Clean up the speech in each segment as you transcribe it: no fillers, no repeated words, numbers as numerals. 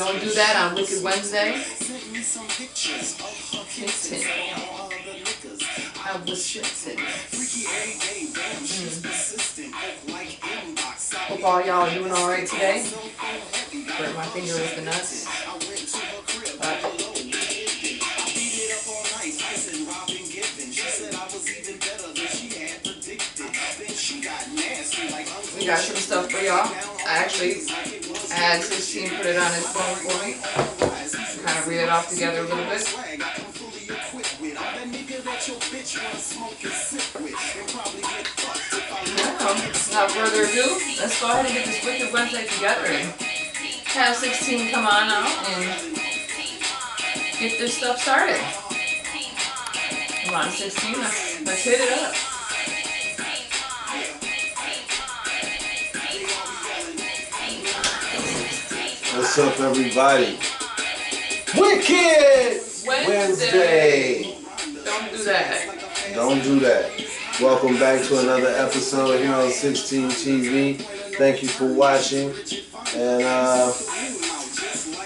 Don't do that on Wicked Wednesday. I was shitting. Hope all y'all are doing alright today. Hurt my finger with the nuts. We got some stuff for y'all. I actually had 16 put it on his phone for me. Kind of read it off together a little bit. Now, without further ado, let's go ahead and get this Wicked Wednesday together and have 16 come on out and get this stuff started. Come on, 16, let's hit it up. What's up, everybody? Wicked Wednesday. Don't do that. Don't do that. Welcome back to another episode here on 16 TV. Thank you for watching. And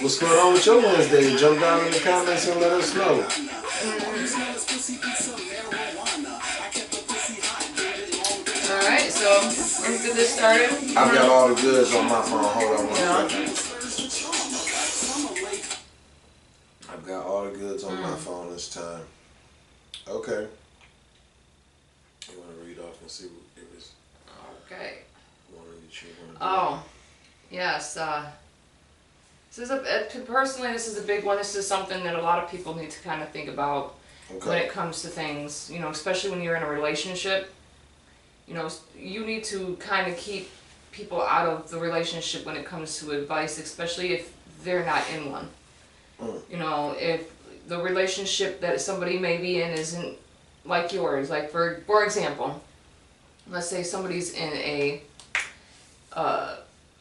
what's going on with your Wednesday? Jump down in the comments and let us know. Alright, so let's get this started. I've got all the goods on my phone. Hold on one second. I've got all the goods on my phone this time. Okay. You want to read off and see if it's okay. one that you want to do? Oh, yes. This is personally, this is a big one. This is something that a lot of people need to kind of think about when it comes to things. You know, especially when you're in a relationship. You know, you need to kind of keep people out of the relationship when it comes to advice, especially if they're not in one. You know, if the relationship that somebody may be in isn't like yours. Like for example, let's say somebody's in a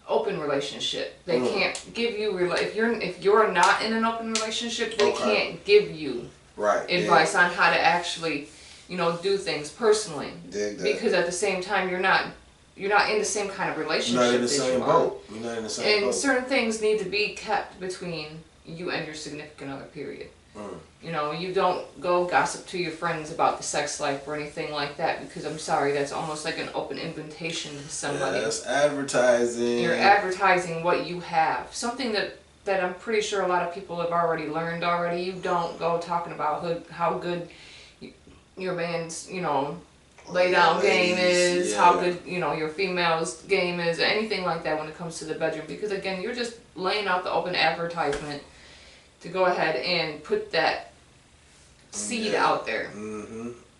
open relationship. They can't give you if you're not in an open relationship, they can't give you advice on how to actually, you know, do things personally. Because at the same time you're not in the same kind of relationship. You're not in the same boat. You're not in the same boat. And certain things need to be kept between you and your significant other, period. You know, you don't go gossip to your friends about the sex life or anything like that, because I'm sorry, that's almost like an open invitation to somebody. Yeah, that's advertising. You're advertising what you have. Something that I'm pretty sure a lot of people have already learned already. You don't go talking about how good your man's, you know, lay down game is, how good, you know, your female's game is, or anything like that when it comes to the bedroom. Because again, you're just laying out the open advertisement to go ahead and put that seed out there.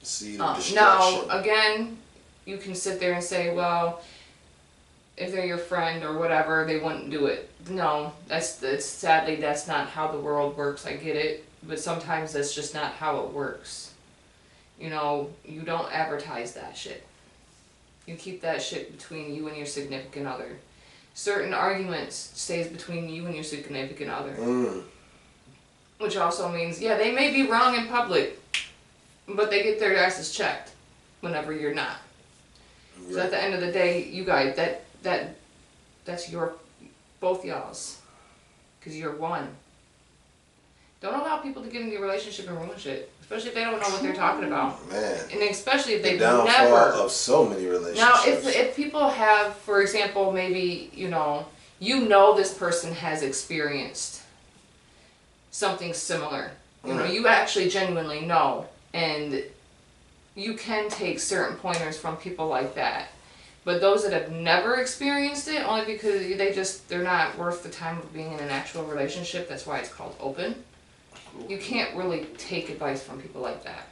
Seed of destruction. Now, again, you can sit there and say, well, if they're your friend or whatever, they wouldn't do it. No, sadly, that's not how the world works. I get it, but sometimes that's just not how it works. You know, you don't advertise that shit. You keep that shit between you and your significant other. Certain arguments stays between you and your significant other. Which also means, yeah, they may be wrong in public, but they get their asses checked whenever you're not. So at the end of the day, you guys, that's your, both y'all's, because you're one. Don't allow people to get into your relationship and ruin shit, especially if they don't know what they're talking about. Man. And especially if they've never. Of so many relationships. Now, if people have, for example, maybe, you know this person has experienced something similar. You know, you actually genuinely know, and you can take certain pointers from people like that. But those that have never experienced it, only because they're not worth the time of being in an actual relationship, that's why it's called open. You can't really take advice from people like that.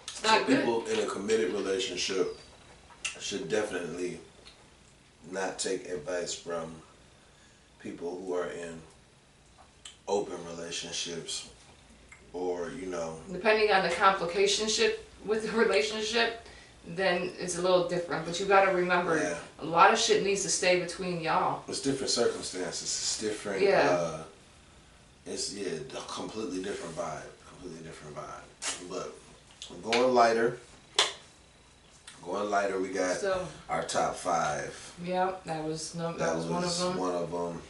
It's not good. People in a committed relationship should definitely not take advice from people who are in open relationships, or, you know, depending on the complicationship with the relationship, then it's a little different. But you got to remember, a lot of shit needs to stay between y'all. It's different circumstances. It's different. It's a completely different vibe. But I'm going lighter. Going lighter, we got So, our top 5. yep, that was no, that was one of them. One of them.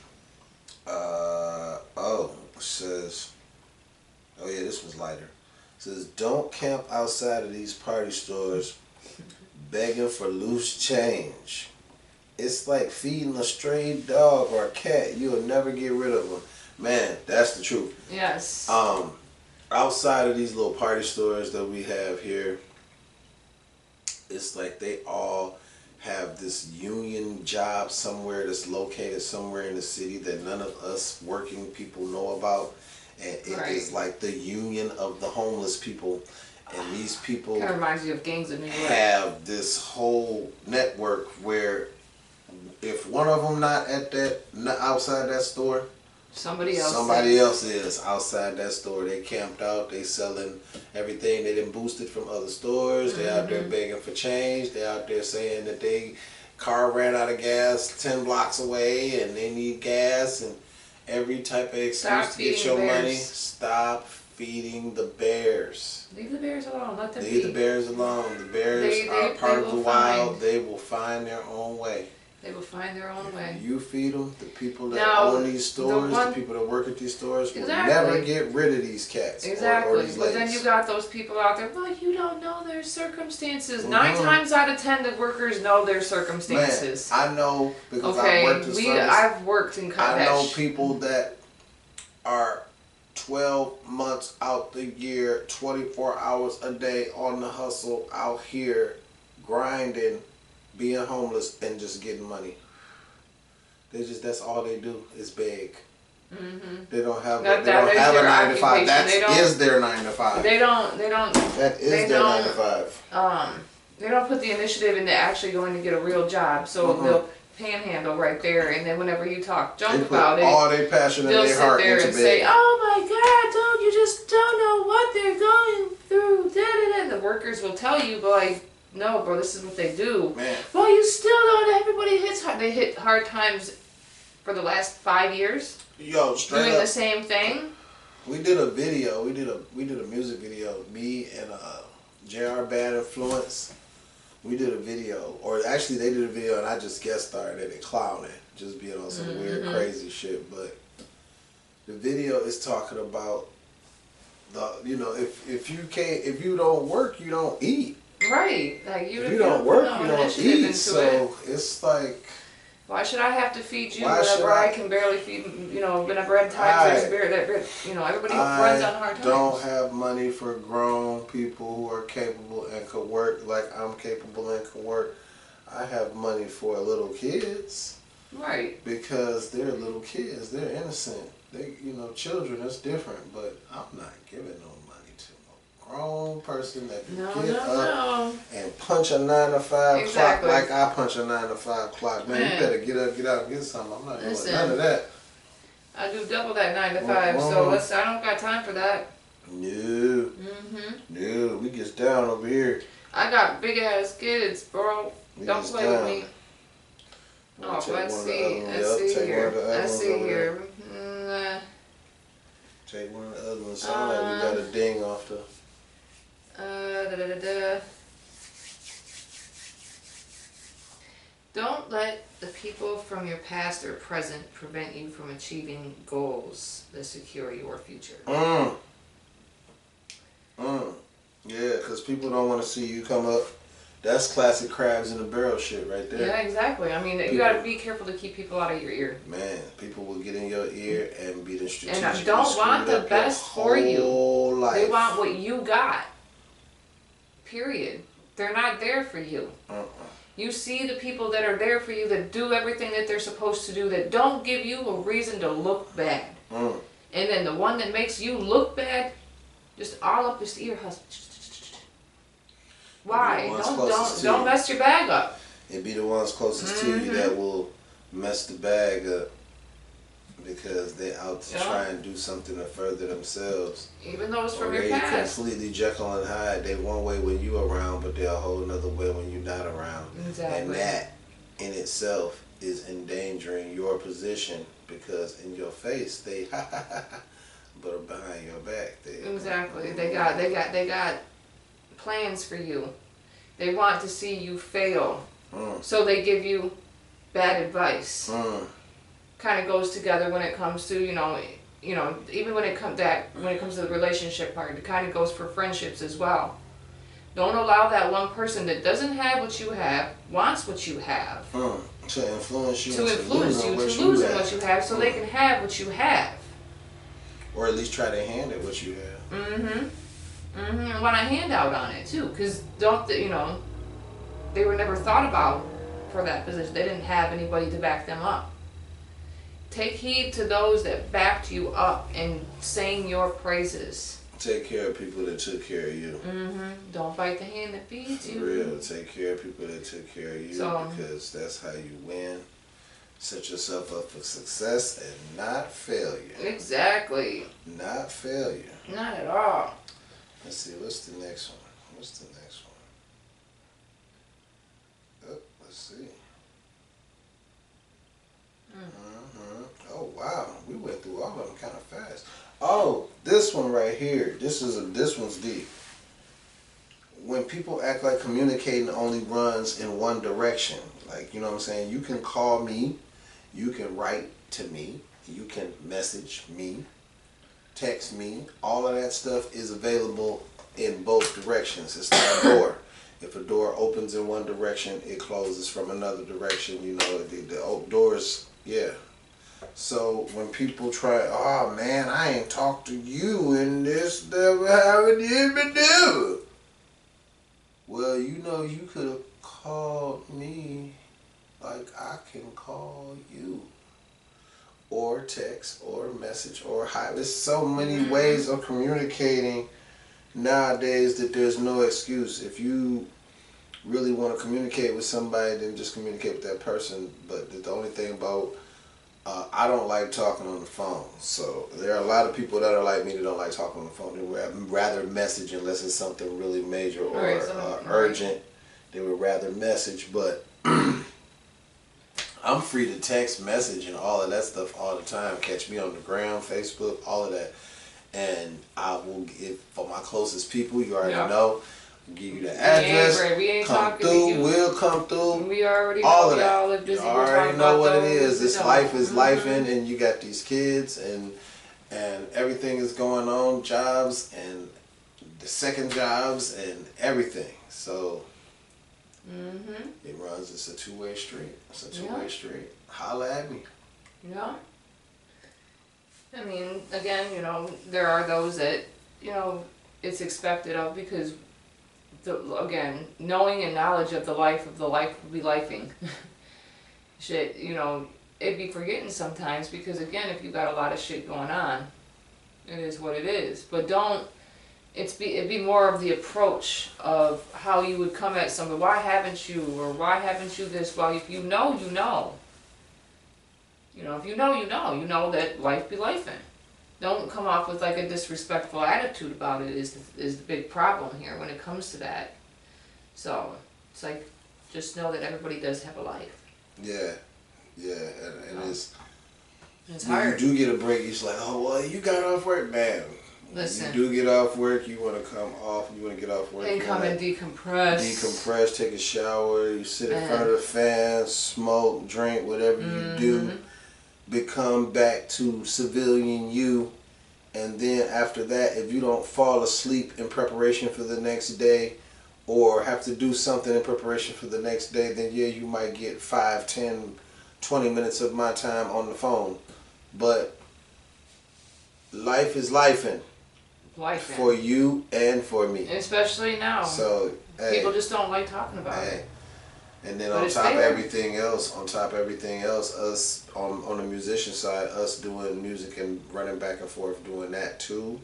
It says, oh yeah, this was lighter. It says, don't camp outside of these party stores begging for loose change. It's like feeding a stray dog or a cat. You'll never get rid of them. Man, that's the truth. Yes. Outside of these little party stores that we have here, it's like they all have this union job somewhere that's located somewhere in the city that none of us working people know about. And it is like the union of the homeless people. And these people kind of reminds you of gangs of New York. have this whole network where if one of them not at that, not outside that store, somebody else is outside that store. They camped out. They selling everything. They done boosted from other stores. They out there begging for change. They out there saying that they car ran out of gas 10 blocks away and they need gas and every type of excuse to get your money. Stop feeding the bears. Leave the bears alone. Let them Leave the bears alone. The bears are part of the wild. They will find their own way. They will find their own way. You feed them. The people that own these stores, the people that work at these stores, will never get rid of these cats. Exactly. Or these but ladies. then you got those people out there, well, you don't know their circumstances. 9 times out of 10, the workers know their circumstances. Man, I know because I've worked in service. I've worked in college. I know people that are 12 months out the year, 24 hours a day on the hustle out here, grinding, being homeless and just getting money. That's all they do is beg. They don't have a 9 to 5. That is their 9 to 5. They don't. That is their 9 to 5. They don't put the initiative into actually going to get a real job. So they'll panhandle right there, and then whenever you talk junk about it, all their passion and their heart they'll sit there and say, "Oh my God, dude, you just don't know what they're going through." Da, da, da. And the workers will tell you, but like, no, bro, this is what they do. Man. Well, you still don't. Everybody hits hard. They hit hard times for the last 5 years. Yo, straight doing up, the same thing. We did a video. We did a music video. Me and JR Bad Influence. We did a video, or actually they did a video, and I just guest starred in it, clowning, just being on some weird, crazy shit. But the video is talking about if you don't work, you don't eat. Right. Like if you don't work, you don't eat. So it's like, why should I have to feed you whenever I can barely feed, whenever at times everybody runs on hard times. I don't have money for grown people who are capable and could work like I'm capable and can work. I have money for little kids. Right. Because they're little kids. They're innocent. They, children, that's different. But I'm not giving no money to a grown person that can get up and punch a 9 to 5 clock like I punch a 9 to 5 clock. Man, you better get up, get out, and get something. I'm not doing none of that. I do double that 9 to 5, so I don't got time for that. No. No, we gets down over here. I got big ass kids, bro. Don't play with me. Oh, let's see here. Take one of the other ones. Sound like we got a ding off the. Don't let the people from your past or present prevent you from achieving goals that secure your future. Yeah, because people don't want to see you come up. That's classic crabs in a barrel shit right there. Yeah, exactly. I mean, you got to be careful to keep people out of your ear. Man, people will get in your ear and be the strategic. And don't want the best for you. Life. They want what you got. Period. They're not there for you. You see the people that are there for you, that do everything that they're supposed to do, that don't give you a reason to look bad. And then the one that makes you look bad, just all up his ear hustle. Why? Don't mess your bag up. It'd be the ones closest to you that will mess the bag up because they're out to try and do something to further themselves. Even though it's from your past. They completely Jekyll and Hyde. They one way when you around, but they're a whole another way when you're not around. Exactly. And that in itself is endangering your position because in your face they but behind your back they exactly. They got plans for you. They want to see you fail. Mm. So they give you bad advice. Mm. Kind of goes together when it comes to, even when it comes to the relationship part, it kind of goes for friendships as well. Don't allow that one person that doesn't have what you have, wants what you have, to influence you, to lose what you have, so they can have what you have, or at least try to hand it what you have. And want a handout on it too, because they were never thought about for that position. They didn't have anybody to back them up. Take heed to those that backed you up and sang your praises. Take care of people that took care of you. Don't bite the hand that feeds you. For real, take care of people that took care of you, because that's how you win. Set yourself up for success and not failure. Exactly. Not failure. Not at all. Let's see, what's the next one? Oh, let's see. Oh, wow. We went through all of them kind of fast. Oh, this one right here. This one's deep. When people act like communicating only runs in one direction, like, you know what I'm saying? You can call me, you can write to me, you can message me, text me. All of that stuff is available in both directions. It's like a door. If a door opens in one direction, it closes from another direction. You know, the doors, yeah. So when people try, oh man, I ain't talked to you and this never happened even do. Well, you could have called me like I can call you. Or text, or message, or hi. There's so many ways of communicating nowadays that there's no excuse. If you really want to communicate with somebody, then just communicate with that person. But the only thing about I don't like talking on the phone. So there are a lot of people that are like me that don't like talking on the phone. They would rather message unless it's something really major or urgent. They would rather message. But I'm free to text, message, and all of that stuff all the time. Catch me on the gram, Facebook, all of that. And I will give, for my closest people, you already know, give you the address, we ain't come talking through, to you. we'll come through. We already all know of that. y'all live busy. You already know what it is. This life is lifing, and you got these kids, and everything is going on, jobs, and the second jobs, and everything. So it runs. It's a two-way street. It's a two-way street. Holla at me. Yeah. I mean, again, there are those that, it's expected of, because, again, knowing and knowledge of the life will be lifing. Shit, it'd be forgetting sometimes, because, again, if you got a lot of shit going on, it is what it is. But it'd be more of the approach of how you would come at somebody. Why haven't you? Or why haven't you this? Well, if you know, you know. If you know, you know that life be lifing. Don't come off with like a disrespectful attitude about it is the big problem here when it comes to that. So, it's like, just know that everybody does have a life. Yeah, and it's hard. You do get a break, it's like, oh, well, you got off work, man. Listen. You do get off work, you want to come off, you want to get off work. And come and decompress. Decompress, take a shower, you sit in front of the fan, smoke, drink, whatever you do. Become back to civilian you, and then after that, if you don't fall asleep in preparation for the next day, or have to do something in preparation for the next day, then yeah, you might get 5, 10, 20 minutes of my time on the phone. But life is lifing. For you and for me. Especially now. So people just don't like talking about it. And then on top of everything else, us on the musician side, us doing music and running back and forth doing that too.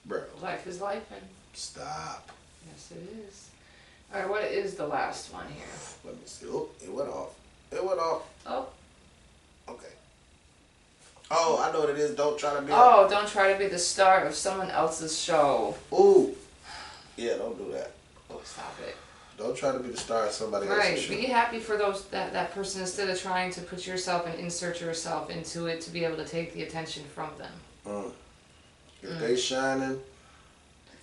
Bro. Life is life. Stop. Yes, it is. Alright, what is the last one here? Let me see. Oh, it went off. Oh. Okay. Oh, I know what it is. Don't try to be. Oh, don't try to be the star of someone else's show. Ooh. Yeah, don't do that. Oh, stop it. Don't try to be the star of somebody else's show. Right. Be happy for that person instead of trying to put yourself and insert yourself into it to be able to take the attention from them. If they shining,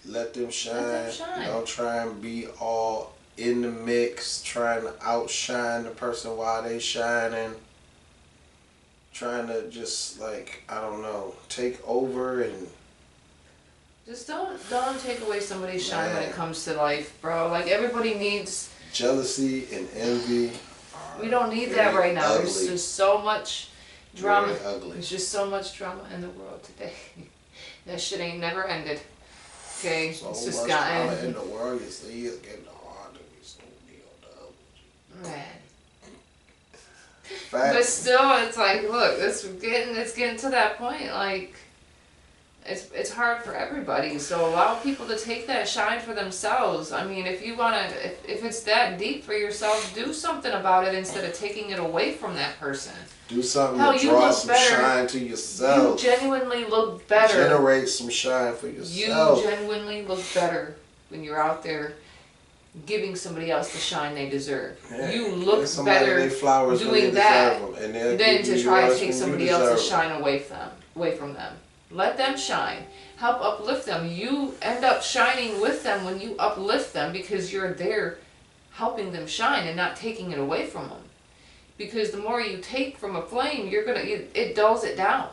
Let them shine. Let them shine. Don't try and be all in the mix, trying to outshine the person while they shining. Trying to just like, I don't know, take over and Just don't take away somebody's shine when it Man. comes to life, bro. Like everybody needs. jealousy and envy. We don't need Very that right now. ugly. There's just so much drama. Very ugly. There's just so much drama in the world today. That shit ain't never ended. Okay, So it's just much drama in gotten. the world, you see, it's getting hard to be so deal Man. Facts. But still, it's like, look, it's getting to that point. Like, it's hard for everybody. So allow people to take that shine for themselves. I mean, if you wanna, if it's that deep for yourself, do something about it instead of taking it away from that person. Do something Hell, to you draw look some better. shine to You yourself. genuinely look better. Generate some shine for You yourself. genuinely look better when you're out there giving somebody else the shine they deserve. Yeah. You look Give somebody better their flowers when doing they that deserve them, and they'll than give to you try to yours take when you somebody deserve else's them. shine away from them. Let them shine. Help uplift them. You end up shining with them when you uplift them because you're there helping them shine and not taking it away from them. Because the more you take from a flame, it dulls it down.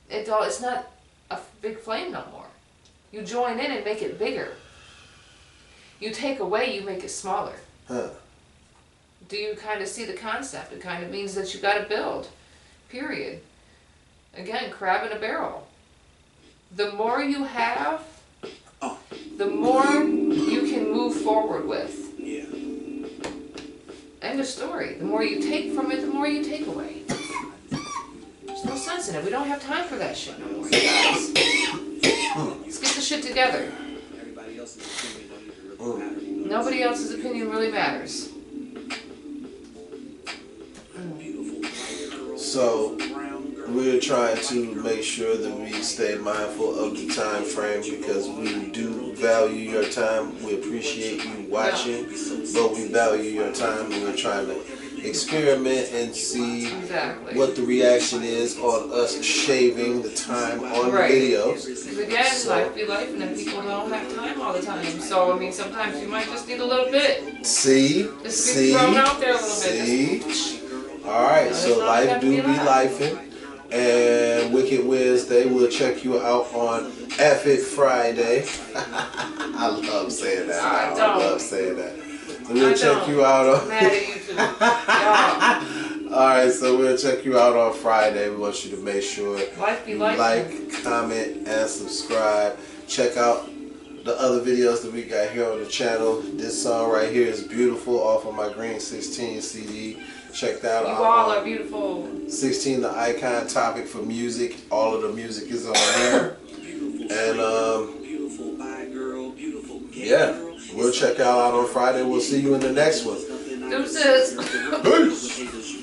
It's not a big flame no more. You join in and make it bigger. You take away, you make it smaller. Huh. Do you kind of see the concept? It kind of means that you got to build. Period. Again, crab in a barrel. The more you have, the more you can move forward with. Yeah. End of story. The more you take from it, the more you take away. There's no sense in it. We don't have time for that shit no more, guys. Let's get the shit together. Everybody else's opinion don't even really matter. You know? Nobody else's opinion really matters. So we're trying to make sure that we stay mindful of the time frame because we do value your time. We appreciate you watching, but we value your time, and we're trying to experiment and see Exactly. what the reaction is on us shaving the time on Right. videos. Because again, life be life, and then people don't have time all the time. So, I mean, sometimes you might just need a little bit. See? Just be thrown out there a little bit. See? Alright, so life do be lifing. And Wicked Wednesday, we'll check you out on F It Friday. I love saying that. I I don't. love saying that. So we'll check don't. you out I'm on. mad at you too. Alright, so we'll check you out on Friday. We want you to make sure Y'all. Life be life. like, comment, and subscribe. Check out the other videos that we got here on the channel. This song right here is Beautiful off of my Green 16 CD. Check that You out. all are beautiful. 16, the icon topic for music. All of the music is on there. And Beautiful bi girl, beautiful gay yeah, girl. we'll check y'all out on Friday. We'll see you in the next one. Deuces. Peace.